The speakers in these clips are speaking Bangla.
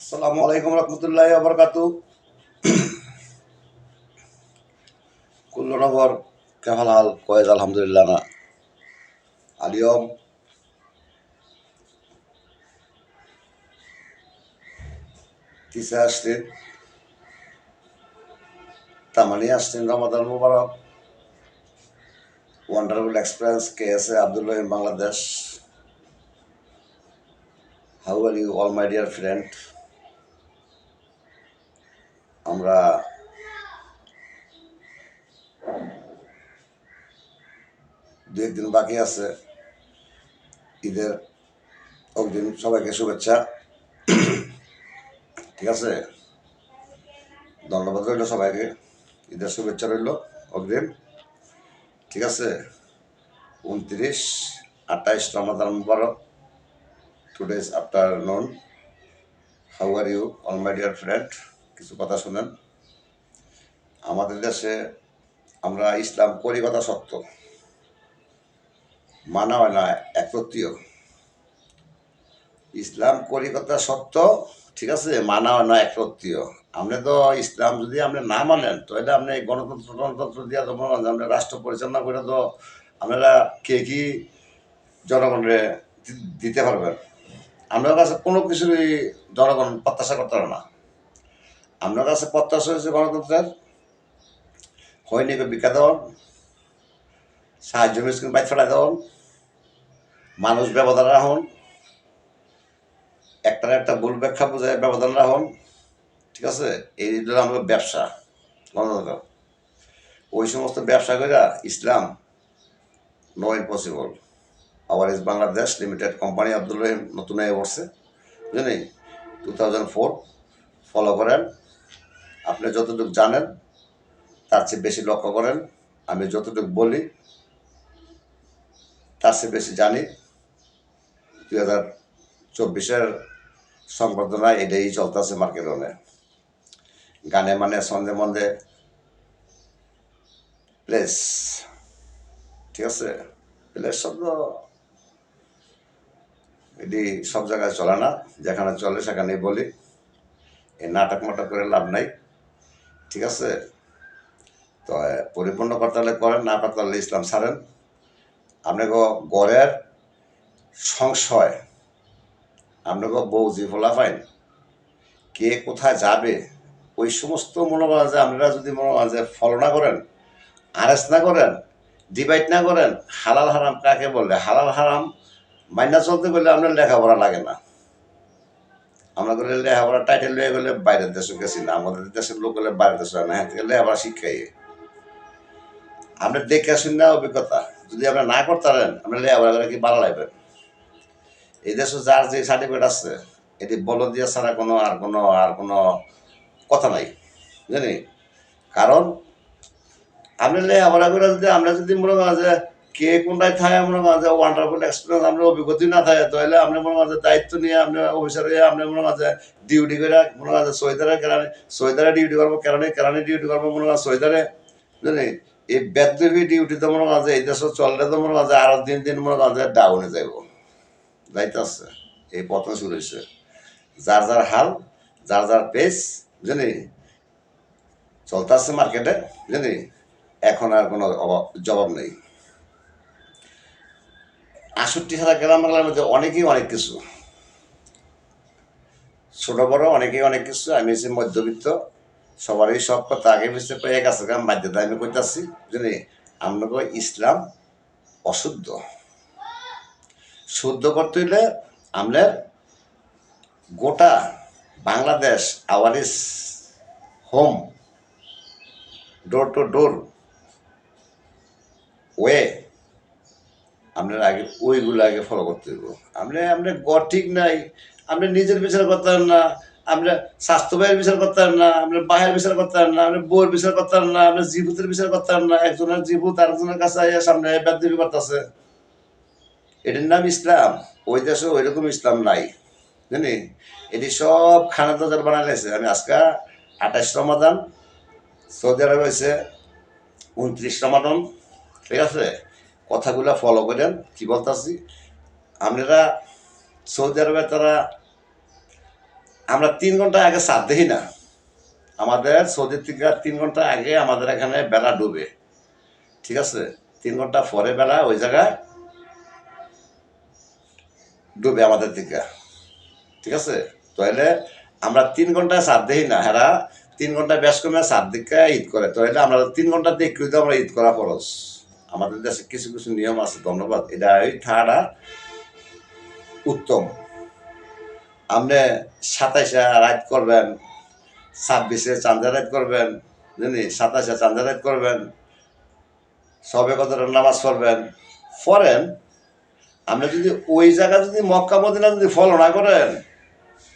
আসসালামু আলাইকুম রহমতুল্লাহ বরকাতু। কুল্লু নগর কেমন হাল কয়েজ আলহামদুলিল্লাহ না আলিয়ম কিসে আসছেন তামানি আসছেন Ramadan Mubarak wonderful experience K S A Abdul Rahim Bangladesh. How are you all my dear friend. আমরা দু একদিন বাকি আছে ঈদের, অগ্রিম সবাইকে শুভেচ্ছা। ঠিক আছে, ধন্যবাদ রইল সবাইকে, ঈদের শুভেচ্ছা রইল অগ্রিম। ঠিক আছে, 29-28 Ramadan Mubarak. Today's afternoon. How are you all my dear friend. কিছু কথা শুনেন। আমাদের দেশে আমরা ইসলাম করি কথা সত্য, মানা হয় না একরত্তীয়। ইসলাম করি কথা সত্য, ঠিক আছে, মানা হয় না একরত্তীয়। আপনি তো ইসলাম যদি আপনি না মানেন তো এটা আপনি গণতন্ত্র গণতন্ত্র দিয়ে তো মনে হয় আপনি রাষ্ট্র পরিচালনা করে তো আপনারা কে কি জনগণরে দিতে পারবেন। আপনার কাছে কোনো কিছুই জনগণ প্রত্যাশা করতে পারে না। আপনার কাছে প্রত্যাশা হয়েছে গণতন্ত্রের হয়নি ভিক্ষা দেওয়ান, সাহায্য মিসকিন বাইক ফেলাই দেওয়ান, মানুষ ব্যবধান রাখুন, একটার একটা ভুল ব্যাখ্যা বোঝায় ব্যবধান রাখুন। ঠিক আছে, এই হলো আমাদের ব্যবসা গণতন্ত্র। ওই সমস্ত ব্যবসা করে Islam no impossible. Our is Bangladesh limited company Abdul Rahim নতুন হয়ে পড়ছে, বুঝলেন, 2004। ফলো করেন। আপনি যতটুকু জানেন তার চেয়ে বেশি লক্ষ্য করেন। আমি যতটুকু বলি তার চেয়ে বেশি জানি। 2024-এর সংবর্ধনায় এটাই চলতেছে মার্কেটনে। গানে মানে সন্ধে মন্দে প্লেস, ঠিক আছে, প্লেস শব্দ এটি সব জায়গায় চলে না, যেখানে চলে সেখানেই বলি। এই নাটক মাটক করে লাভ নাই। ঠিক আছে, তো পরিপূর্ণ করতে হলে করেন, না করতে হলে ইসলাম ছাড়েন। আপনাকে গড়ের সংশয়, আপনাকে বৌজি ফোলা ফাইন কে কোথায় যাবে, ওই সমস্ত মনে করেন যে আপনারা যদি মনে করেন যে ফলো না করেন, আরেস্ট না করেন, ডিভাইড না করেন, হালাল হারাম কাকে বললে, হালাল হারাম মাইনা চলতে গেলে আপনার লেখাপড়া লাগে না। আমরা গেলে লেখাপড়া টাইটেল হয়ে গেলে বাইরের দেশে গেছি না, আমাদের দেশের লোক গেলে বাইরের দেশে হয় না, হ্যাঁ থেকে লেখাপড়া শিক্ষাই আপনার দেখে আসুন না অভিজ্ঞতা। যদি আপনি না করতে পারেন আপনি লেখাপড়া করে কি ভালো লাগবে। এই দেশে যার যে সার্টিফিকেট আছে এটি বল দিয়ে ছাড়া কোনো কথা নাই, বুঝলি। কারণ আপনি লেখাপড়া করে যদি আমরা যদি মনে করেন যে কে কোনটায় থাকে মনে করেন যে ওয়ান্ডারফুল এক্সপিরিয়েন্স আপনার অভিজ্ঞতা না থাকে, তাহলে আপনি মনে করেন যে দায়িত্ব নিয়ে আপনি অফিসার হয়ে আপনি মনে করেন যে ডিউটি করে মনে করেন যে সৈদারে ডিউটি করবো, কেরানি ডিউটি করবো, মনে করেন সৈদারে, বুঝলি। এই বেদবি ডিউটি তো মনে করেন যে এই দেশে চললে তো মনে করেন যে আরো দিন দিন মনে করেন যে ডাউনে যাইব, যাইতে আছে। এই পতন শুরু হয়েছে। যার যার হাল, যার যার পেস, বুঝলি, চলতে আসছে মার্কেটে, বুঝলি। এখন আর কোনো জবাব নেই। 68,000 গ্রাম বাংলার মধ্যে অনেকেই অনেক কিছু, ছোট বড় অনেকেই অনেক কিছু। আমি হচ্ছে মধ্যবিত্ত, সবারই সব কথা আগে বুঝতে পেয়ে গেছে, কারণ বাধ্যতা আমি করতেছি, বুঝলি। আপনাকে ইসলাম অশুদ্ধ, শুদ্ধ করতে হইলে আপনার গোটা Bangladesh our is home, door to door way, আপনার আগে ওইগুলো আগে ফলো করতে হইব। আপনার গড় ঠিক নাই, আপনি নিজের বিচার করতে পারেন না, আপনার স্বাস্থ্য ব্যয়ের বিচার করতে পারেন না, আপনার বাহের বিচার করতে পারেন না, আপনার বউয়ের বিচার করতে পারেন না, আপনার জীবুতের বিচার করতে পারেন না। একজনের জীবুত আরেকজনের কাছে সামনে বেদবি করতেছে, এটির নাম ইসলাম। ওই দেশে ওই রকম ইসলাম নাই, জানি। এটি সব খানা দাজার বানাইছে। আমি আজকে 28 রমাদান, সৌদি আরবে হয়েছে 29 রমাদান, ঠিক আছে। কথাগুলো ফলো করেন, কি বলতেছি। আপনারা সৌদি আরবে তারা আমরা 3 ঘন্টা আগে চাঁদ দেখি না। আমাদের সৌদি থেকে 3 ঘন্টা আগে আমাদের এখানে বেলা ডুবে, ঠিক আছে? 3 ঘন্টা পরে বেলা ওই জায়গায় ডুবে আমাদের দিকে, ঠিক আছে? তাহলে আমরা 3 ঘন্টায় চাঁদ দেখি না, হেরা 3 ঘন্টা বেশ কমে চাঁদ দিকে ঈদ করে। তাহলে আমরা 3 ঘন্টা দেখি তো আমরা ঈদ করা খরচ। আমাদের দেশে কিছু কিছু নিয়ম আছে, ধন্যবাদ, এটা ওই থাকাটা উত্তম। আপনি 27-এ রাইড করবেন, 26-এ চাঁদা রাইড করবেন, জানি 27-এ চাঁদা রাইড করবেন, সবে কদরের নামাজ পড়বেন, পড়েন। আপনি যদি ওই জায়গা যদি মক্কা মদিনা যদি ফলো না করেন,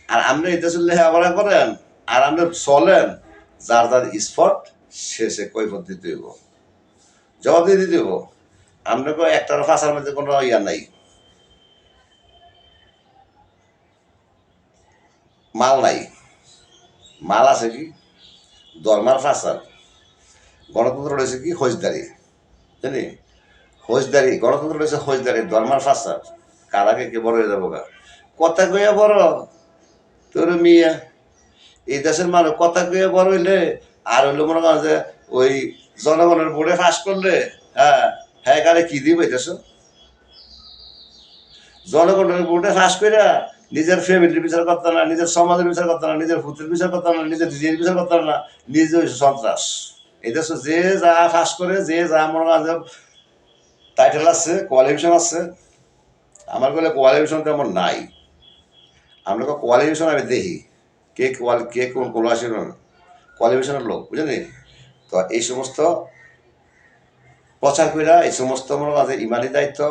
আর আপনি এটা চললে লেখাপড়া করেন, আর আপনি চলেন, যার যার স্পট শেষে কৈফত দিতে হইব, জবাব দিয়ে দিতে হইব। আপনাকে একটার ফাঁসার মধ্যে কোনো ইয়া নাই, মাল নাই। মাল আছে কি ধর্মার ফাঁসার, গণতন্ত্র রয়েছে কি ফৌজদারি, জানি ফৌজদারি, গণতন্ত্র রয়েছে ফৌজদারি, ধর্মার ফাঁসার। কার আগে কে বড় হয়ে যাবো গা, কথা কইয়া বড় তোর মিয়া। এই দেশের মানুষ কথা কইয়া বড় হইলে আর হইলে মনে করেন যে ওই জনগণের বোর্ডে ফাঁস করলে, হ্যাঁ হ্যাঁ কারে কি দিব এই দেশ, জনগণের বোর্ডে ফাঁস করে নিজের ফ্যামিলির বিচার করতে না, নিজের সমাজের বিচার করতে না, নিজের ভূতের বিচার করতে না, নিজের নিজের বিচার করতে না, নিজে হয়েছে সন্ত্রাস। এই দেশে যে যা ফাঁস করে, যে যা মনে করেন যে টাইটেল আছে, কোয়ালিফিকেশন আছে, আমার বলে কোয়ালিফিকেশন তেমন নাই। আমরা কোয়ালিফিকেশন আমি দেখি কে কোন কোয়ালিফিকেশনের লোক, বুঝলেন? তো এই সমস্ত প্রচার কইরা, এই সমস্ত মনে করেন যে ইমানি দায়িত্ব,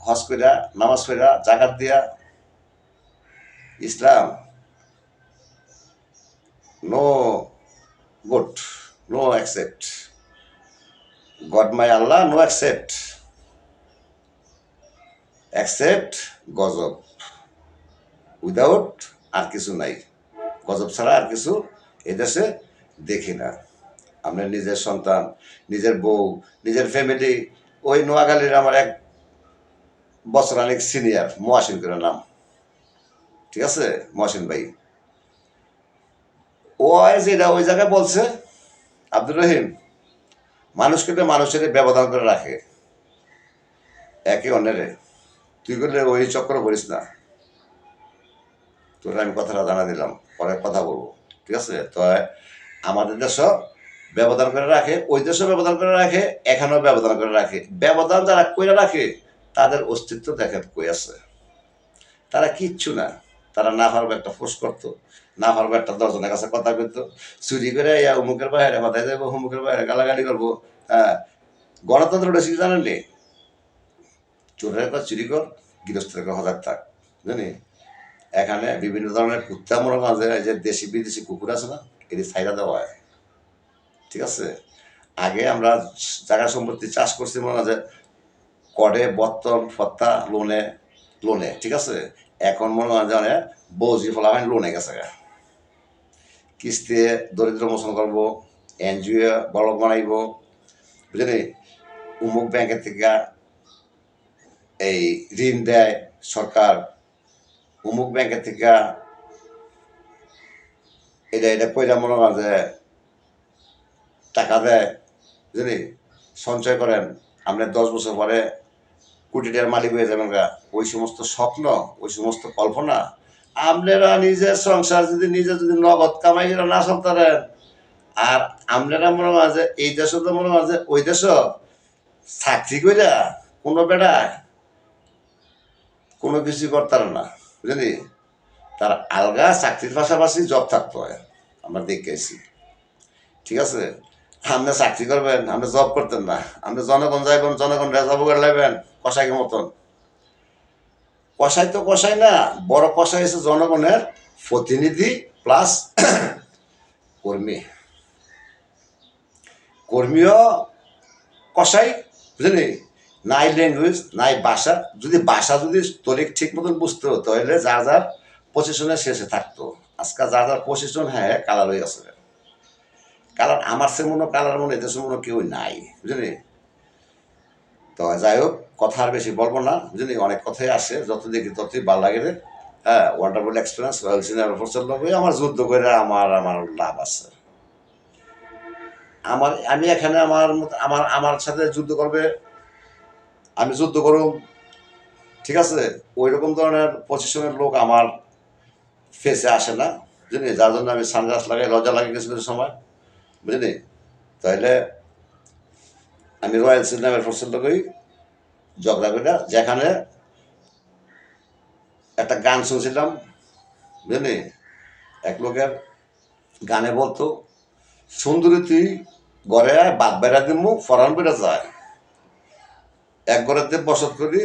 হজ কইরা, নামাজ কইরা, জাকাত দিয়া, Islam no good, no accept, God my Allah no accept, accept গজব, উইদাউট আর কিছু নাই। গজব ছাড়া আর কিছু এদেশে দেখি না। আপনার নিজের সন্তান, নিজের বউ, নিজের ফ্যামিলি, ওই নোয়াখালীর আমার 1 বছর অনেক সিনিয়র মহাসিন করে নাম, ঠিক আছে? মহাসিন ভাই, ও যেটা ওই জায়গায় বলছে, আব্দুর রহিম, মানুষকে মানুষের ব্যবধান করে রাখে একে অন্যের, তুই করলে ওই চক্র করিস না। তোর আমি কথাটা জানা দিলাম, পরে কথা বলবো, ঠিক আছে? তো আমাদের দেশও ব্যবধান করে রাখে, ওই দেশও ব্যবধান করে রাখে, এখানেও ব্যবধান করে রাখে। ব্যবধান যারা কইরা রাখে তাদের অস্তিত্ব দেখেন কই আছে, তারা কিচ্ছু না। তারা না পারবে একটা ফোর্স করতো, না পারবে একটা 10 জনের কাছে কথা কইতো, চুরি করে ইয়া অমুকের বাইরে মাথায় যাবো, অমুকের বাইরে গালাগালি করবো। হ্যাঁ, গণতন্ত্র বেশি জানেন নি, চোরের একটা চুরি কর, গৃহস্থের একটা হজার থাক, জানি। এখানে বিভিন্ন ধরনের কুত্তা মনে মাঝে যে দেশি বিদেশি কুকুর আছে না, এটি ছাইরা দেওয়া হয়, ঠিক আছে? আগে আমরা জায়গা সম্পত্তি চাষ করছি মনে হয় যে কডে, বর্তন, ফত্তা, লোনে লোনে, ঠিক আছে? এখন মনে হয় যে বৌজি ফলা হয় লোনে গেছে, কিস্তি দরিদ্র মোচন করবো, এনজিও বড় বানাইব, বুঝলি? উমুক ব্যাংকের থেকে এই ঋণ দেয় সরকার, উমুক ব্যাংকের থেকে এটা এটা কইরা মনে হয় যে টাকা দেয়, বুঝলি? সঞ্চয় করেন, আপনি 10 বছর পরে কোটি টাকার মালিক হয়ে যাবেন গা। ওই সমস্ত স্বপ্ন, ওই সমস্ত কল্পনা, আপনারা নিজের সংসার যদি নিজে যদি নগদ কামাই করে না চলতারেন, আর আপনারা মনে হয় যে এই দেশও তো মনে হয় যে ওই দেশও চাকরি কইরা কোনো বেড়ায় কোনো কিছু করতার না, বুঝলি? তার আলগা চাকরির পাশাপাশি জব থাকতে হয়, আমরা দেখেছি, ঠিক আছে? আপনি চাকরি করবেন, আপনি জব করতেন না, আপনি জনগণ যাইবেন, জনগণ রেজাব করে লাইবেন কষাইকে মতন। কষাই তো কষাই না, বড় কষাই হচ্ছে জনগণের প্রতিনিধি প্লাস কর্মী, কর্মীও কষাই, বুঝলি? নাই ল্যাঙ্গুয়েজ, নাই ভাষা। যদি ভাষা যদি তরিক ঠিক মতন বুঝতো, তাহলে যার যার পজিশনের শেষে থাকতো। আজকাল যার যার পজিশন, হ্যাঁ কালার হয়ে গেছে, কালার আমার সে মনে কালার মনে এদেশে মনে কেউ নাই, বুঝলি? তো যাই হোক, কথা আর বেশি বলবো না, বুঝলি? অনেক কথাই আসে, যত দেখি ততই ভালো লাগে রে। হ্যাঁ, ওয়ান্ডারফুল এক্সপিরিয়েন্স। রয়্যাল সিনেমা ফোর্সের লোক আমার যুদ্ধ করে আমার আমার লাভ আছে। আমি এখানে আমার সাথে যুদ্ধ করবে, আমি যুদ্ধ করব, ঠিক আছে? ওই রকম ধরনের পজিশনের লোক আমার ফেসে আসে না, বুঝলি? যার জন্য আমি সানগ্লাস লাগাই, লজ্জা লাগে কিছু কিছু সময়, বুঝলি? তাইলে আমি রয়্যাল সিনেমা ফোর্সের লোকই ঝগড়া করে, যেখানে একটা গান শুনছিলাম, বুঝলি? এক লোকের গানে বলতো, সুন্দরী তুই ঘরে আয়, বাদ বেড়া দিমু, ফরান বেড়া যায়, এক ঘরেতে বসত করি,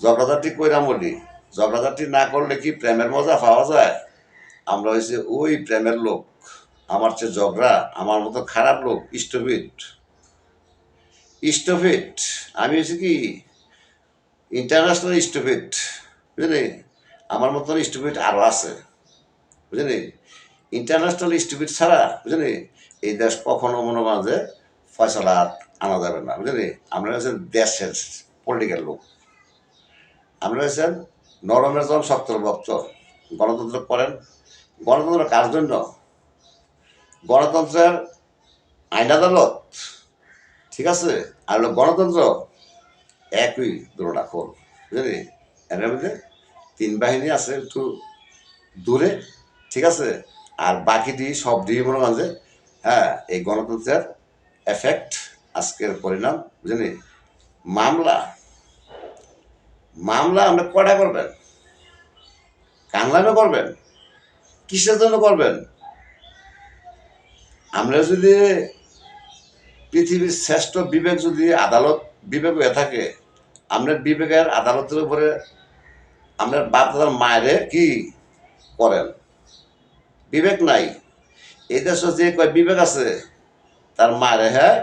ঝগড়াঝাটি কইরা মরি, ঝগড়াঝাটি না করলে কি প্রেমের মজা পাওয়া যায়? আমরা হয়েছে ওই প্রেমের লোক, আমার চেয়ে ঝগড়া, আমার মতো খারাপ লোক, স্টুপিড স্টুপিড। আমি হয়েছি কি ইন্টারন্যাশনাল স্টুপিড, বুঝলি? আমার মতন স্টুপিড আরও আছে, বুঝলি? ইন্টারন্যাশনাল স্টুপিড ছাড়া, বুঝলি, এই দেশ কখনো মনে করেন যে ফয়সলা আনা যাবে না, বুঝলি? আমরা হচ্ছেন দেশের পলিটিক্যাল লোক, আমরা হচ্ছেন নরমের জন শক্তর ভক্ত। গণতন্ত্র করেন, গণতন্ত্র কার জন্য? গণতন্ত্রের আইন আদালত, ঠিক আছে, আর হলো গণতন্ত্র একই দুটোটা খোল, বুঝলি? এর মধ্যে তিন বাহিনী আছে একটু দূরে, ঠিক আছে, আর বাকিটি সব দিয়ে মনে করেন যে হ্যাঁ এই গণতন্ত্রের এফেক্ট, আজকের পরিণাম, বুঝলি? মামলা মামলা আপনি কয়টা করবেন? কানলামে করবেন? কিসের জন্য করবেন? আমরা যদি পৃথিবীর শ্রেষ্ঠ বিবেক যদি আদালত বিবেক হয়ে থাকে, আপনার বিবেকের আদালতের উপরে আপনার বাপ দাদার মায়েরে কি করেন? বিবেক নাই। এই দেশে যে কয় বিবেক আছে, তার মায়ের হ্যাঁ,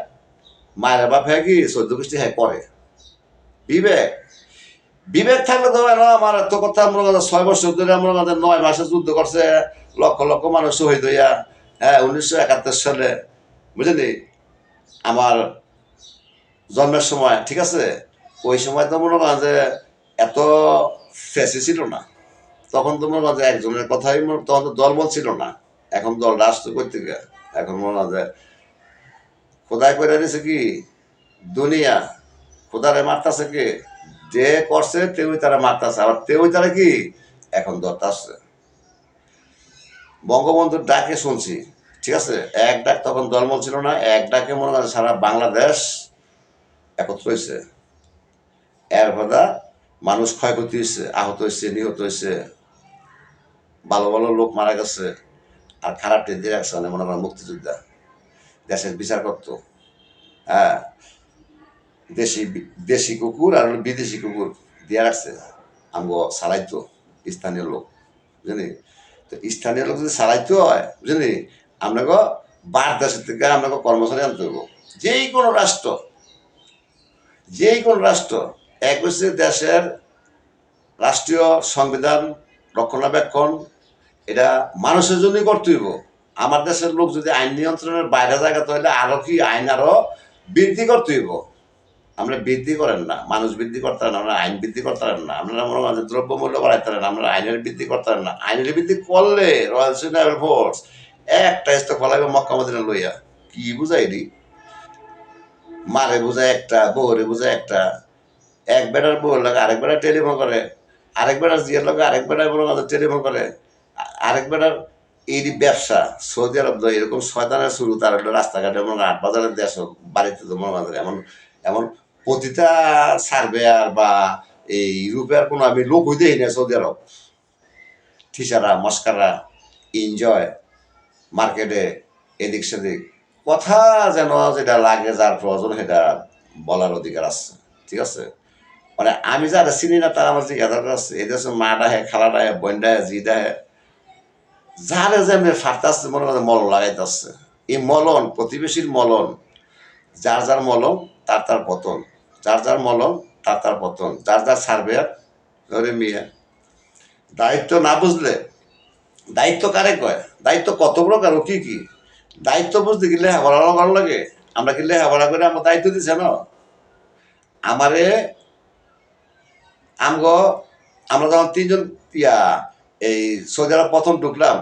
মায়ের বাপ হ্যাঁ কি 14 গোষ্ঠী হ্যাঁ করে। বিবেক বিবেক থাকলে তো আমার এত কথা, মনে করেন 6 বছর ধরে মনে করেন 9 মাসে যুদ্ধ করছে, লক্ষ লক্ষ মানুষ শহীদ হইয়া, হ্যাঁ 1971 সালে, বুঝলি, আমার জন্মের সময়, ঠিক আছে, ওই সময় তো মনে করেন যে এত ফেসি ছিল না। তখন তো মনে করেন যে একজনের কথাই তখন তো দলবল ছিল না। এখন দল রাষ্ট্র করতে গিয়ে এখন মনে হয় যে খোদাই করে দিছে কি দুনিয়া, খোদারে মারতাছে কে? যে করছে তেউই তারা মারতাছে, আবার তেউই তারা কি এখন ধরতাছে। বঙ্গবন্ধুর ডাকে শুনছি, ঠিক আছে, এক ডাক, তখন দলমল ছিল না, এক ডাকে মনে করেন সারা বাংলাদেশ একত্র হয়েছে। এর কথা মানুষ ক্ষয়ক্ষতি হয়েছে, আহত হয়েছে, নিহত হয়েছে, ভালো ভালো লোক মারা গেছে, আর খারাপ দিয়ে রাখছে, মানে মনে করেন মুক্তিযোদ্ধা দেশের বিচার করতো। হ্যাঁ, দেশি দেশি কুকুর আর বিদেশি কুকুর দিয়ে রাখছে, আমগো সারাইতো স্থানীয় লোক, বুঝলি? তো স্থানীয় লোক যদি সারাইতে হয়, বুঝলি, আপনাকে বার দেশের থেকে আপনাকে কর্মচারী আনতে হইব। যেই কোনো রাষ্ট্র, যেই কোনো রাষ্ট্র, এক হচ্ছে দেশের রাষ্ট্রীয় সংবিধান রক্ষণাবেক্ষণ, এটা মানুষের জন্যই করতে হইব। আমার দেশের লোক যদি আইন নিয়ন্ত্রণের বাইরে জায়গা, তাহলে আরো কি আইন আরো বৃদ্ধি করতে হইব। আমরা বৃদ্ধি করেন না, মানুষ বৃদ্ধি করতে পারেন, আমরা আইন বৃদ্ধি করতে পারেন না, আপনারা মনে করেন দ্রব্য মূল্য বাড়াইতে পারেন, আমরা আইনের বৃদ্ধি করতে পারেন না। আইনের বৃদ্ধি করলে রয়্যাল সিনেমা ফোর্স একটা ইস্তো ফলাইবে মক্কা মদিনা লইয়া, কি বুঝাই দি? মারে বুঝায় একটা, বউরে বুঝায় একটা, এক বেটার বউ লাগে আরেক বেটার টেলিফোন করে, আরেক বেটার জিয়ার লাগে আরেক বেটার বড় টেলিফোন করে, আরেক বেটার এই ব্যবসা। সৌদি আরব তো এরকম শয়তানের শুরু, তার হলো রাস্তাঘাটে মনে হয় 8 বাজারের দেশ, বাড়িতে তো মনে হয় এমন এমন প্রতিটা সার্ভেয়ার বা এই ইউরোপের কোনো আমি লোক হইতেই না সৌদি আরব। ঠিসারা মস্কারা এনজয় মার্কেটে এদিক সেদিক, কথা যেন যেটা লাগে, যার প্রয়োজন সেটা বলার অধিকার আছে, ঠিক আছে? মানে আমি যারা চিনি না তারা আমার যে এদার আছে, এই দেশে মাটা হে, খালাটা হে, বন্ডা হে, জিদা হে, যারে যেমনি ফাটতাছে মনে করে মলম লাগাইতেছে। এই মলন, প্রতিবেশীর মলন, যার যার মলম তার তার পতন, যার যার মলম তার তার পতন, যার যার সার্ভেয়ার ধরে মিয়া। দায়িত্ব না বুঝলে, দায়িত্ব কারে কয়? দায়িত্ব কত প্রকার ও কি কি? দায়িত্ব বুঝতে গেলে লেখাপড়া ভালো লাগে। আমরা কি লেখাপড়া করে আমার দায়িত্ব দিছে না? আমারে আমগো আমরা যখন 3 জন ইয়া এই সৌদি আরব প্রথম ঢুকলাম,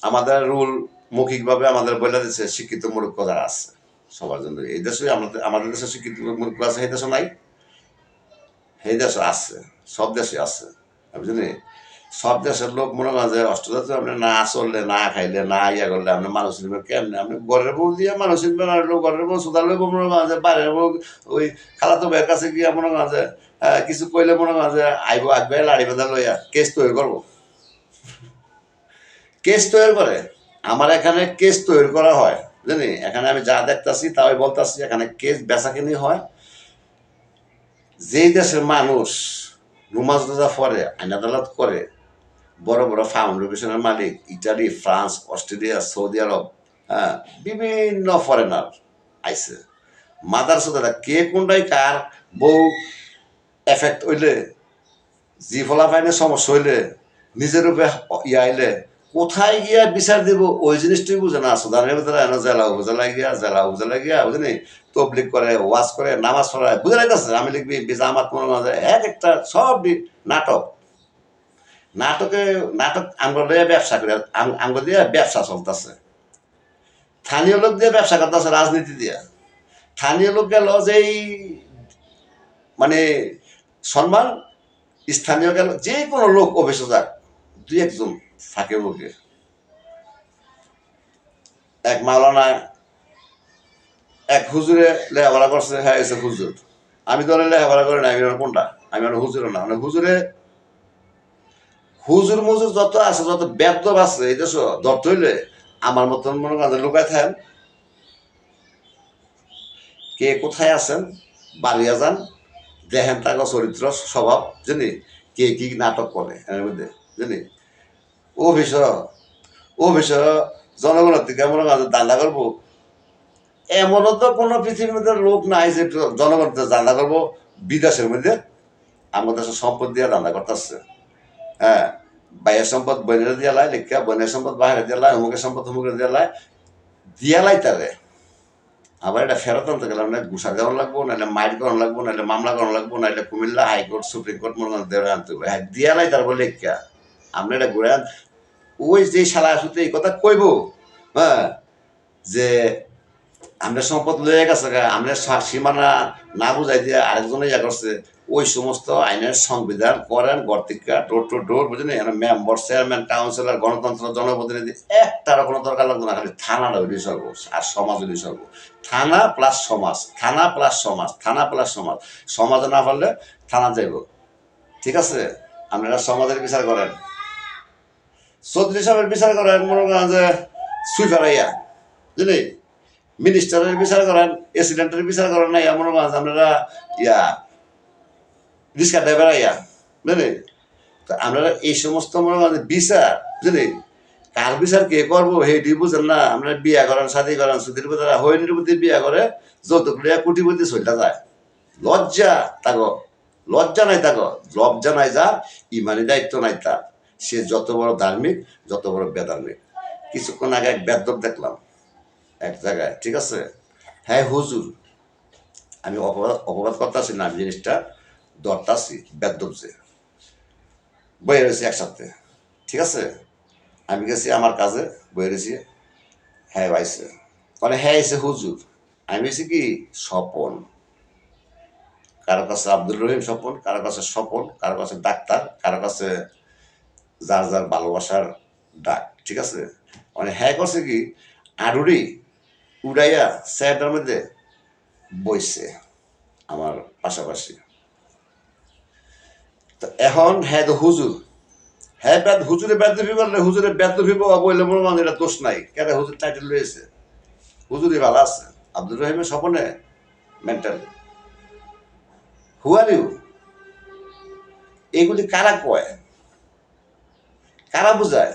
আমাদের রুল মৌখিকভাবে আমাদের বলে দিচ্ছে শিক্ষিত মূর্খ যারা আছে সবার জন্য। এই দেশে আমাদের দেশে শিক্ষিত মূর্খ আছে, এই দেশে নাই, এই দেশে আছে, সব দেশে আছে, বুঝলি। সব দেশের লোক মনে করেন যে অষ্টজাত আপনি না চললে, না খাইলে, না ইয়া করলে আপনি মানুষ নিবেন কেমনি? আপনি ঘরের বউ দিয়ে মানুষ নিবেন, আর ঘরের বউ সুদার লইব মনে করেন যে, বাইরের বউ ওই খালাতো ভাইয়ের কাছে গিয়া মনে করেন যে কিছু কইলে মনে করেন যে আইব আগবে লাড়ি বাঁধা লইয়া কেস তৈরি করবো, কেস তৈরি করে। আমার এখানে কেস তৈরি করা হয়, বুঝলি। এখানে আমি যা দেখতেছি তাই বলতেছি, এখানে কেস বেচাকেনি হয়। যেই দেশের মানুষ নমাজ রোজা পড়ে, আইন আদালত করে, বড় বড় ফাউন্ডেশনের মালিক ইটালি, ফ্রান্স, অস্ট্রেলিয়া, সৌদি আরব, হ্যাঁ, বিভিন্ন ফরেনার আইসে। মাদার সোদারা কে কোনটাই কার বউ এফেক্ট হইলে, জি ফলা ফাইনে সমস্যা হইলে, নিজের উপরে ইয়া আইলে কোথায় গিয়া বিচার দিব ওই জিনিসটাই বুঝে না। সুদানের ভিতরে এনে জেলা উপজেলা গিয়া, জেলা উপজেলা গিয়া, বুঝলি, তবলিক করে, ওয়াজ করে, নামাজ পড়ায়, বুঝে লাইতেছে। আমি লিখবি জামাত মনে হয় এক একটা সব নাটক, নাটক আঙ্গ দিয়ে ব্যবসা করে, আঙ্গ দিয়ে ব্যবসা চলতেছে। স্থানীয় লোক দিয়ে ব্যবসা করতেছে, রাজনীতি দিয়ে। স্থানীয় লোক গেল যেই মানে সম্মান, স্থানীয় গেল যে কোনো লোক অফিসে যাক, দুই একজন থাকে লোকে। এক মাওলানা এক হুজুরে লেখাপড়া করছে, হ্যাঁ এসে হুজুর। আমি তো লেখাপড়া করি না, আমি কোনটা, আমি হুজুরও না, মানে হুজুরে হুজুর মুজুর যত আছে, যত বেদব আছে এই দেশ ধরতে হইলে আমার মতন মনে করেন লুকায় থাকেন। কে কোথায় আছেন বাড়িয়া যান, দেখেন তার চরিত্র স্বভাব, জানি কে কি নাটক করে এর মধ্যে, জানি অফিস অফিস জনগণের থেকে মনে করেন দান্দা করবো। এমনও তো কোনো পৃথিবীর মধ্যে লোক নাই যে জনগণের দান্দা করবো। বিদেশের মধ্যে আমাদের দেশের সম্পদ দিয়ে দান্দা করতেছে, হ্যাঁ। বাইরের সম্পদ বইনের দিয়ে লাই লেখা, বইনের সম্পদ বাইরে দিয়ে লাই, অমুকের সম্পদ অমুকের দিয়ে লাই, দিয়া লাই তারে। আবার এটা ফেরত আনতে গেলে না ঘুষা দেওয়া লাগবো, নাহলে মাইট করানো লাগবো, নাহলে মামলা করানো লাগবো, নাহলে কুমিল্লা হাইকোর্ট, সুপ্রিম কোর্ট মনে করেন দেওয়া আনতে হবে। হ্যাঁ, দিয়া লাই তারপর লেখা আপনি এটা ঘুরে আন। ওই যে সালা আসতে এই কথা কইব, হ্যাঁ, যে আমরা সম্পদ লয়ে গেছে, আমরা সীমানা না বুঝাই দিয়ে আরেকজনে ইয়া করছে। ওই সমস্ত আইনের সংবিধান করেন গর্তিকা ডোর টু ডোর, বুঝলেন। মেম্বার, চেয়ারম্যান, কাউন্সিলর, গণতন্ত্র, জনপ্রতিনিধি একটার কোনো দরকার লাগবে না, খালি থানাটা হইলে সর্ব, আর সমাজ হইলে সর্ব। থানা প্লাস সমাজ, থানা প্লাস সমাজ, থানা প্লাস সমাজ। সমাজে না পারলে থানা যাইব, ঠিক আছে। আপনারা সমাজের বিচার করেন, চৌধুরী সাহেবের বিচার করেন, মনে করেন যে সুইফারাইয়া, বুঝলি, মিনিস্টারের বিচার করেন, প্রেসিডেন্টের বিচার করেন না, এমন মাঝে আপনারা ইয়া রিক্সা ড্রাইভার ইয়া, বুঝলি। তো আপনারা এই সমস্ত মনে করেন বিচার, বুঝলি, কার বিচার কে করবো হেডি বুঝেন না। আপনারা বিয়া করেন, শাদি করেন, সুধীর তারা হইনির প্রতি বিয়া করে, যৌতুক লিয়া কোটিপতি চলটা যায়। লজ্জা তাগো, লজ্জা নাই তাগো, লজ্জা নাই যার, ইমানি দায়িত্ব নাই তার। সে যত বড় ধার্মিক, যত বড় বেধার্মিক। কিছুক্ষণ আগে এক বেদব দেখলাম এক জায়গায়, ঠিক আছে। হ্যাঁ হুজুর, আমি অপবাদ করতেছি না, আমি জিনিসটা ধরতাছি। বেদব যে বয়ে রয়েছে একসাথে, ঠিক আছে। আমি গেছি আমার কাজে, বয়ে রয়েছি, হ্যাঁ আইসে, মানে হ্যাঁ আইসে হুজুর। আমি হয়েছি কি স্বপন, কারো কাছে আব্দুল রহিম স্বপন, কারো কাছে স্বপন, কারো কাছে ডাক্তার, কারো কাছে যার যার ভালোবাসার ডাক, ঠিক আছে। মানে হ্যাঁ করছে কি আড়ুরি উড়াইয়া স্যারটার মধ্যে বইছে আমার পাশাপাশি। তো এখন হ্যাঁ তো হুজুর, হ্যাঁ হুজুরে বেদবি বললে, হুজুরে বেদবি বললে মনে মানে এটা দোষ নাই, কেন হুজুর টাইটেল রয়েছে, হুজুরই ভালো আছে। আব্দুল রহিমের স্বপনে মেন্টাল, হু আর ইউ, এগুলি কারা কয়, কারা বুঝায়?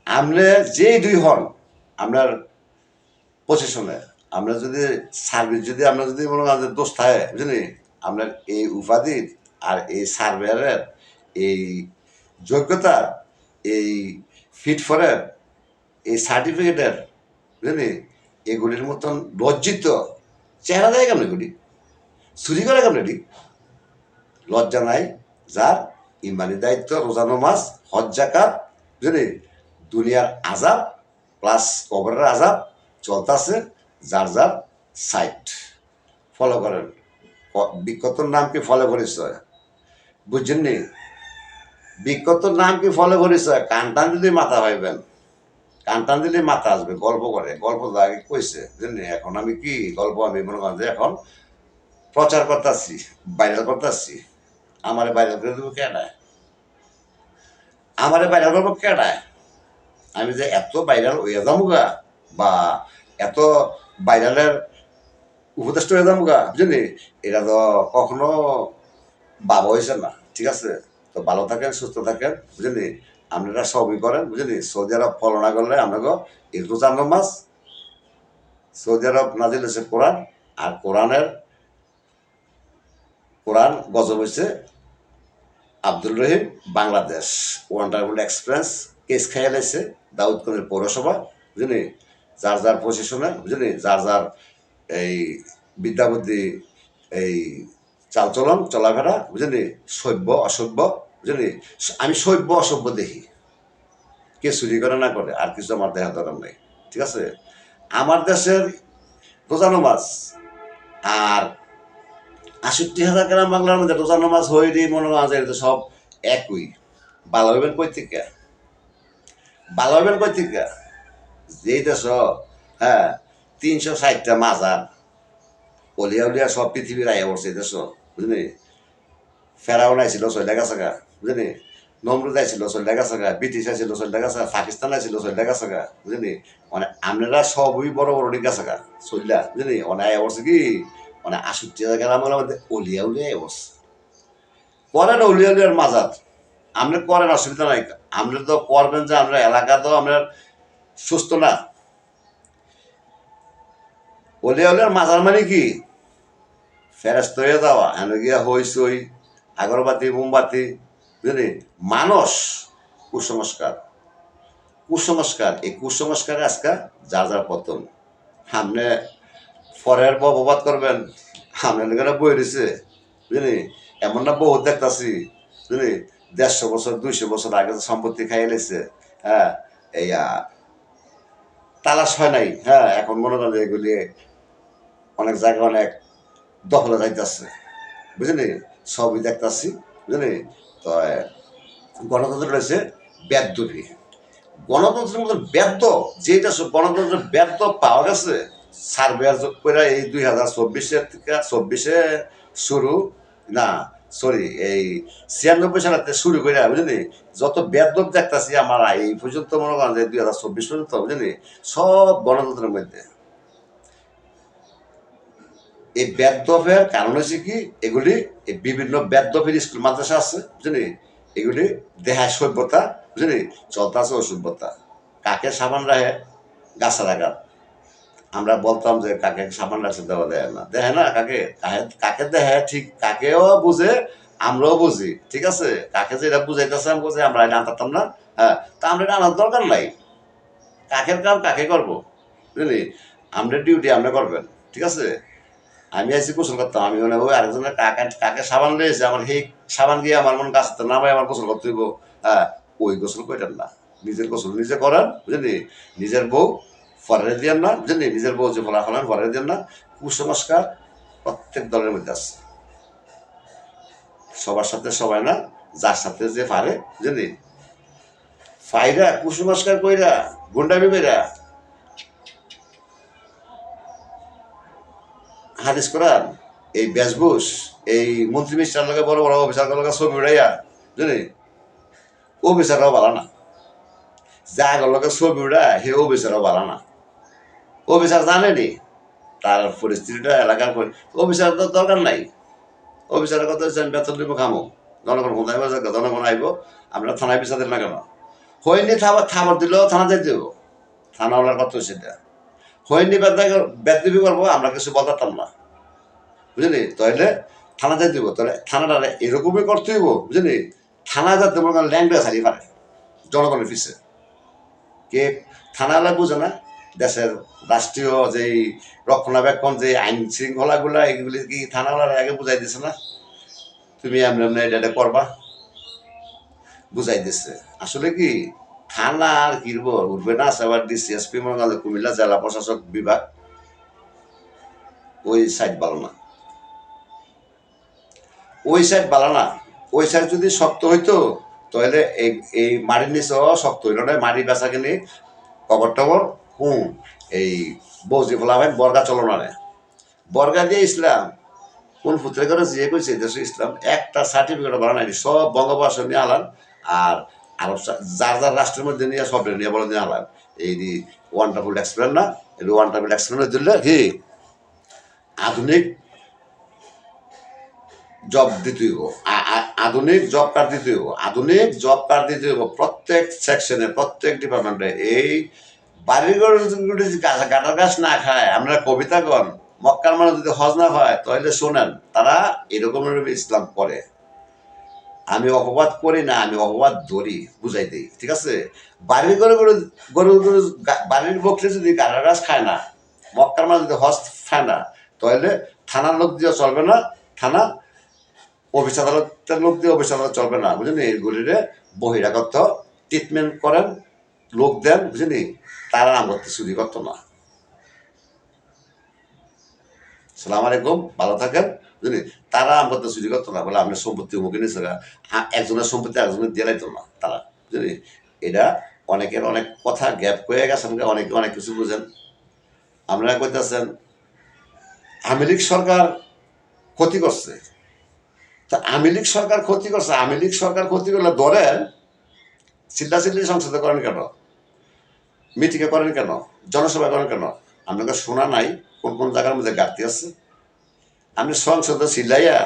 আমরা যেই দুই হন আপনার পজিশনে, আমরা যদি সার্ভিস, যদি আমরা যদি মনে করেন দোষ থাকে, বুঝলি, আপনার এই উপাধির আর এই সার্ভেয়ারের এই যোগ্যতার, এই ফিট ফরের এই সার্টিফিকেটের, বুঝলি, এগুলির মতন লজ্জিত চেহারা দেয় কেমন, এগুলি চুরি করে কেমন, এটি লজ্জা নাই যার, ইমানি দায়িত্ব, রোজা নামাজ, হজ জাকাত, বুঝলি, দুনিয়ার আজাব প্লাস কবরের আজাব চলতেছে, যার যার সাইট ফলো করেন। বিজ্ঞতর নাম কি ফলো করিস, বুঝছেন নি? বিজ্ঞতর নাম কি ফলো করিস, কান টান দিলে মাথা পাইবেন, কান টান দিলে মাথা আসবে। গল্প করে, গল্প আগে কইছে, বুঝলি। এখন আমি কি গল্প, আমি মনে করেন যে এখন প্রচার করতেছি, ভাইরাল করতেছি। আমারে ভাইরাল করে দেবো কেডায়? আমারে ভাইরাল করবো কেডায়? আমি যে এত ভাইরাল হয়ে যামুগা, বা এত ভাইরালের উপদেষ্টা হয়ে যামুগা, বুঝলি, এটা তো কখনো ভাবা হয়েছে না। ঠিক আছে, তো ভালো থাকেন, সুস্থ থাকেন, বুঝলি। আপনারা সবই করেন, বুঝলি। সৌদি আরব ফলো না করলে আপনাকে এই রোজার নামাজ, সৌদি আরব নাজিল হয়েছে কোরআন, আর কোরআন গজব হয়েছে Abdul Rahim Bangladesh, wonderful express case খাইয়া লাইছে দাউদকান্দির পৌরসভা, বুঝলি। যার যার পজিশনে, বুঝলি, যার যার এই বিদ্যাবুদ্ধি, এই চালচলন চলাফেরা, বুঝলি, সভ্য অসভ্য, বুঝলি। আমি সভ্য অসভ্য দেখি, কে চুরি করে না করে, আর কিছু আমার দেখা দরকার নেই। ঠিক আছে, আমার দেশের রোজা নামাজ আর ৬৮,০০০ গ্রাম বাংলার মধ্যে রোজা নামাজ হইলেই মনে হয় যে সব একই। ভালো হইবেন কই থেকে? ভালো হইবেন কই থেকে? যেই দেশ, হ্যাঁ, ৩৬০টা মাজার, অলিয়া উলিয়া সব পৃথিবীর আয়া পড়ছে এই দেশ, বুঝলি। ফেরাউন আইছিল ৬০ গা, বুঝলি। নমরুদ আইছিল ৬০ গা, ব্রিটিশ আইছিল ৬০ গা, পাকিস্তান আইছিল ৬০ গা, বুঝলি। মানে আপনারা সবই বড় বড় গেছে গা, ৬০, বুঝলি। মানে আয়া পড়ছে কি, মানে ৬৮,০০০ গ্রামের মধ্যে অলিয়া উলিয়া আয়া পড়ছে। করেন অলিয়া উলিয়ার মাজার, আপনি করেন, অসুবিধা নাই। আপনি তো করবেন যে আমরা এলাকা তো আপনার সুস্থ না। অলিয়া উলিয়ার মাজার মানে কি, ফেরেস্ত হয়ে যাওয়া, এনে গিয়া হইসই, আগরবাতি মোমবাতি, বুঝলি। মানুষ কুসংস্কার, কুসংস্কার, এই কুসংস্কারে আজকে যার যার পতন। সামনে পরের ববাদ করবেন, সামনে এখানে বই রয়েছে, বুঝলি। এমন না বহুত দেখতেছি, বুঝলি, ১৫০ বছর ২০০ বছর আগে সম্পত্তি খাইয়ে লেছে, হ্যাঁ, এই তালাশ হয় নাই, হ্যাঁ, এখন মনে করেন এগুলি অনেক জায়গায় অনেক দখলে যাইতেছে, বুঝলি। সবই দেখতেছি, বুঝলি। তো গণতন্ত্র রয়েছে বেদবি, গণতন্ত্রের মধ্যে ব্যর্থ, যেটা গণতন্ত্রের ব্যর্থ পাওয়া গেছে সার্ভে করে এই ২০২৪ থেকে ২৪ শুরু, না সরি, এই ৯৬ সালের শুরু করে, বুঝলি। যত ব্যর্থ দেখতেছি আমার এই পর্যন্ত, মনে করেন যে ২০২৪ পর্যন্ত, বুঝলি, সব গণতন্ত্রের মধ্যে। এই বেদফের কারণ হচ্ছে কি, এগুলি এই বিভিন্ন বেদফের স্কুল মাদ্রাসা আছে, বুঝলি। এগুলি দেহায় সভ্যতা, বুঝলি, চলতেছে অসভ্যতা। কাকে সাবান রাখে, গাছের আঘাত। আমরা বলতাম যে কাকে সাবান রাখছে, দেওয়া দেয় না, দেয় না কাকে, কাকে দেহে, ঠিক কাকেও বুঝে, আমরাও বুঝি। ঠিক আছে, কাকে যেটা বুঝাইতেছে আমি বুঝে, আমরা এটা আনতাম না, হ্যাঁ। তা আমরা এটা আনার দরকার নাই, কাকের কাম কাকে করবো, বুঝলি। আমরা ডিউটি আমরা করবেন, ঠিক আছে। আমি আইসি গোসল করতাম, আমি মনে হয় আরেকজনের কাকে কাকে সাবান লয়েছে, আমার সেই সাবান গিয়ে আমার মন গাছতে নামাই আমার গোসল করতে হইব, হ্যাঁ। ওই গোসল কইটার না, নিজের গোসল নিজে করেন, বুঝলি। নিজের বউ ফরারে দিয়েন না, বুঝলি। নিজের বউ যে ফলা ফলান ফরারে দিয়েন না। কুসংস্কার প্রত্যেক দলের মধ্যে আছে, সবার সাথে সবাই না, যার সাথে যে পারে, বুঝলি। ফাইরা কুসংস্কার কইরা, গুন্ডামি কইরা, হাদিস কোরআন, এই বেশভূষ, এই মন্ত্রী মিনিস্টার লগে বড় বড় অফিসার লগে ছবি উড়াইয়া, বুঝলি, অফিসাররাও ভালো না। যা লগে ছবি উড়ায় সে অফিসারও ভালো না। অফিসার জানেনি তার পরিস্থিতিটা, এলাকার অফিসার তো দরকার নাই। অফিসারের কথা হচ্ছে আমি বেতন দিব, খামো, জনগণ কোথায় জনগণ আইব, আমরা থানায় বিচার দিন না কেন? হয়নি খাবার দিলেও থানা যাই দেবো, থানাওয়ালার কথা সেটা। হয়নি বেদবি করবো, আমরা কিছু বলতাম না, বুঝলি। তাহলে থানা যাই দিব, তাহলে থানাটা এরকমই করতে হইব, বুঝলি। থানা যাতে মনে করেন ল্যাংটা ছাড়ি পারে জনগণের পিছিয়ে। কে থানাওয়ালা বুঝে না দেশের রাষ্ট্রীয় যেই রক্ষণাবেক্ষণ, যে আইন শৃঙ্খলাগুলা, এগুলি কি থানাওয়ালার আগে বুঝাই দিছে না, তুমি এমনি এমনি এটা করবা, বুঝাই দিচ্ছে আসলে কি থানা আর কিনব উঠবে না আবার ডিসিএসপি মনে করেন কুমিল্লা জেলা প্রশাসক বিভাগ ওই সাইড ভালো না, ওই সাইড ভালো না। ওই সাইড যদি শক্ত হইতো তাহলে এই এই মাটির নিচেও শক্ত হইল না, মাটি বেচা কিনি কবর টবর এই বৌজি ফোলা হয় বর্গা চলো না রে, বর্গা দিয়ে ইসলাম কোন পুত্রে করে যে কইছে দেশে ইসলাম একটা সার্টিফিকেট বানাই সব বঙ্গবর্ষ নিয়ে আলান আর আরব যার যার রাষ্ট্রের মধ্যে নিয়ে সব নিয়ে বলে নিয়ে আলান এই ওয়ান্ডারফুল এক্সপ্লেন না, এই ওয়ান্ডারফুল এক্সপ্লেন দিলে কি আধুনিক জব দিতে হইব, আধুনিক জব কার্ড দিতে হইব, আধুনিক জব কার্ড দিতে হইব প্রত্যেক সেকশনে প্রত্যেক ডিপার্টমেন্টে। এই বাড়িঘর গাটার গাছ না খায় আমরা কবিতা গণ মক্কার মানুষ যদি হজ না হয় তাহলে শোনেন তারা এরকম ইসলাম করে। আমি অপবাদ করি না, আমি অপবাদ ধরি বুঝাই দিই, ঠিক আছে। বাড়ির ঘরে গরু গরু গরু বাড়ির বকলে যদি গাটার গাছ খায় না, মক্কার মানুষ যদি হজ খায় না তাহলে থানার লোক দিয়ে চলবে না, থানা অফিস আদালতের লোক দিয়ে অফিস আদালত চলবে না, বুঝলি। এইগুলিরে বহিরাগত ট্রিটমেন্ট করেন, লোক দেন, বুঝলি। তারা নাম করতে চুরি করতো না। সালাম আলাইকুম, ভালো থাকেন, বুঝলি। তারা আম করতে চুরি করতো না, বলে আপনার সম্পত্তি মুখে নিচ্ছে একজনের সম্পত্তি একজনের দিয়ে লাইতো না তারা, বুঝলি। এটা অনেকের অনেক কথা গ্যাপ হয়ে গেছেন, অনেকে অনেক কিছু বুঝেন। আপনারা কইতেছেন আওয়ামী লীগ সরকার ক্ষতি করছে, তা আওয়ামী লীগ সরকার ক্ষতি করছে, আওয়ামী লীগ সরকার ক্ষতি করলে ধরেন চিল্লাচিল্লি সংসদে করেন কেন, মিটিংয়ে করেন কেন, জনসভা করেন কেন? আপনাকে শোনা নাই কোন কোন জায়গার মধ্যে ঘাটতি আছে? আপনি সংসদে চিল্লাইয়া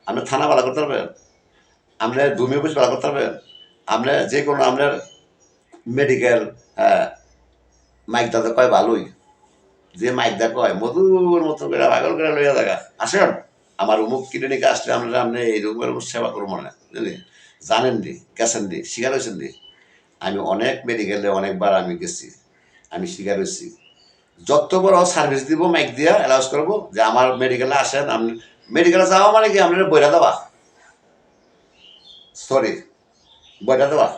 আপনি থানা ভাড়া করতে পারবেন, আপনি ভূমি অফিস ভাড়া করতে পারবেন, আপনি যে কোনো আপনার মেডিকেল, হ্যাঁ, মাইকদা তো কয় ভালোই, যে মাইকদা কয় মধুর মতো করে পাগল করে লইয়া জায়গা আসেন আমার অমুক ক্লিনিকে আসলে আমরা আপনি এই রকমের সেবা করবো না, বুঝলি। জানেন দি, গেছেন দি, শিকার হয়েছেন দি। আমি অনেক মেডিকেলে অনেকবার আমি গেছি, আমি শিকার হয়েছি। যত বড় সার্ভিস দিব মাইক দিয়া অ্যালাউন্স করবো যে আমার মেডিকেলে আসেন, আপনি মেডিকেলে যাওয়া মানে কি আপনার বইটা দেওয়া, সরি বইটা দেওয়া।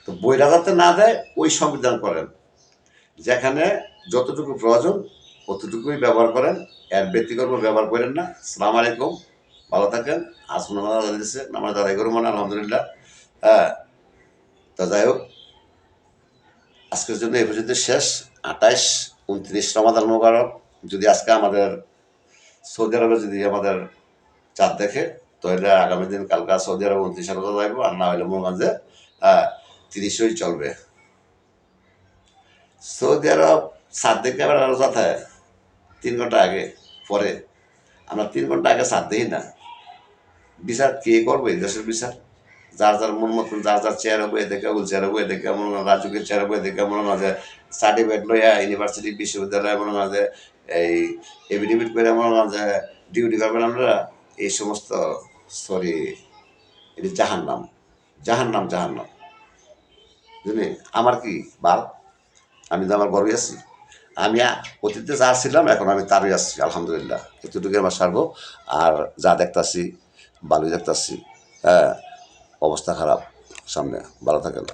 তো বইটা যাতে না দেয় ওই সংবিধান করেন, যেখানে যতটুকু প্রয়োজন অতটুকুই ব্যবহার করেন, এর ব্যক্তিগত ব্যবহার করেন না। সালাম আলাইকুম, ভালো থাকেন। আজ নামাজ দিচ্ছে, নামাজ আদায় করবো না আলহামদুলিল্লাহ। হ্যাঁ, তা যাই হোক আজকের জন্য এই পর্যন্ত শেষ। 28-29 রমাদান মোবারক। যদি আজকে আমাদের সৌদি আরবে যদি আমাদের চাঁদ দেখে তাহলে আগামী দিন কালকা সৌদি আরবে 29 রোজা যাইব, আর না হইলে মোরগঞ্জে 30ই চলবে। সৌদি আরব চাঁদ দেখে আবার রোজা থাকে 3 ঘন্টা আগে পরে, আমরা 3 ঘন্টা আগে চাঁদ দেখি না। বিচার কে করবো এই দেশের বিচার? যার যার মন মতন যার যার চেয়ারে বয়ে দেখে, হুল চেয়ারে বয়ে দেখে, মনে হয় রাজুকের চেয়ারে বয়ে দেখে, মনে হয় যে সার্টিফিকেট লইয়া ইউনিভার্সিটি বিশ্ববিদ্যালয়ে মনে হয় যে এই এফিডেভিট করে মনে হয় যে ডিউটি করবেন আমরা। এই সমস্ত সরি, এটি জাহান্নাম, জাহান্নাম, জাহান্নাম, বুঝলি। আমার কি বাল, আমি তো আমার গর্বে আছি। আমি অতীতে যা ছিলাম এখন আমি তারই আসছি আলহামদুলিল্লাহ, এতটুকু আমার সারবো। আর যা দেখতাছি ভালোই দেখতাছি, হ্যাঁ, অবস্থা খারাপ সামনে। ভালো থাকেন।